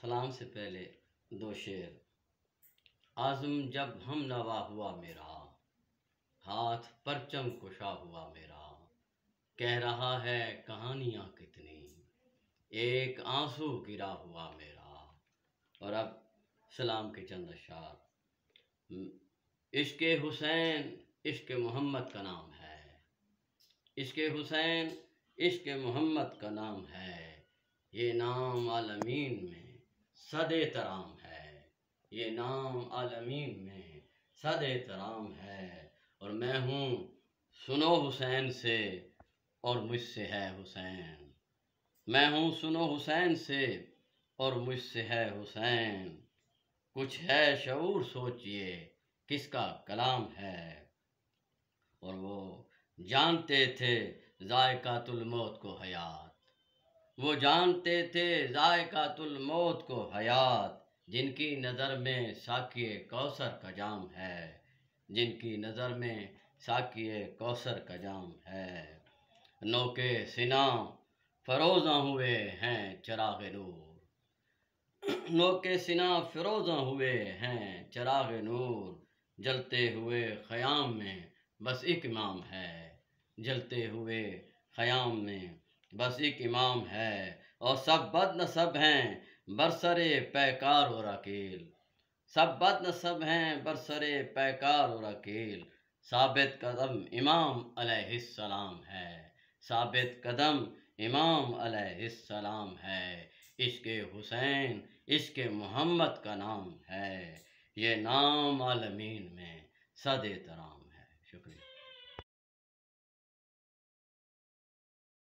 سلام سے پہلے دو شعر۔ عزم جب ہم نوا ہوا میرا، ہاتھ پرچم کشا ہوا میرا، کہہ رہا ہے کہانیاں کتنی، ایک آنسو گرا ہوا میرا۔ اور اب سلام کے چند اشعار۔ عشق حسین عشق محمد کا نام ہے، عشق حسین عشق محمد کا نام ہے، یہ نام عالمین میں صد احترام ہے، یہ نام عالمین میں صد احترام ہے۔ اور میں ہوں سنو حسین سے اور مجھ سے ہے حسین، میں ہوں سنو حسین سے اور مجھ سے ہے حسین، کچھ ہے شعور سوچئے کس کا کلام ہے۔ اور وہ جانتے تھے ذائقۃ الموت کو حیات، وہ جانتے تھے ذائقۃ الموت کو حیات، جن کی نظر میں ساقی کوثر کا جام ہے، جن کی نظر میں ساقی کوثر کا جام ہے۔ نوکے سینہ فروزاں ہوئے ہیں چراغ نور، نوکے سینہ فروزاں ہوئے ہیں چراغ نور، جلتے ہوئے خیام میں بس ایک امام ہے، جلتے ہوئے خیام میں بس ایک امام ہے۔ اور سب بد نصب ہیں برسر پیکار و رکیل، سب بد نصب ہیں برسر پیکار و رکیل، ثابت قدم امام علیہ السلام ہے، ثابت قدم امام علیہ السلام ہے۔ عشق حسین عشق محمد کا نام ہے، یہ نام عالمین میں صد احترام ہے۔ شکریہ۔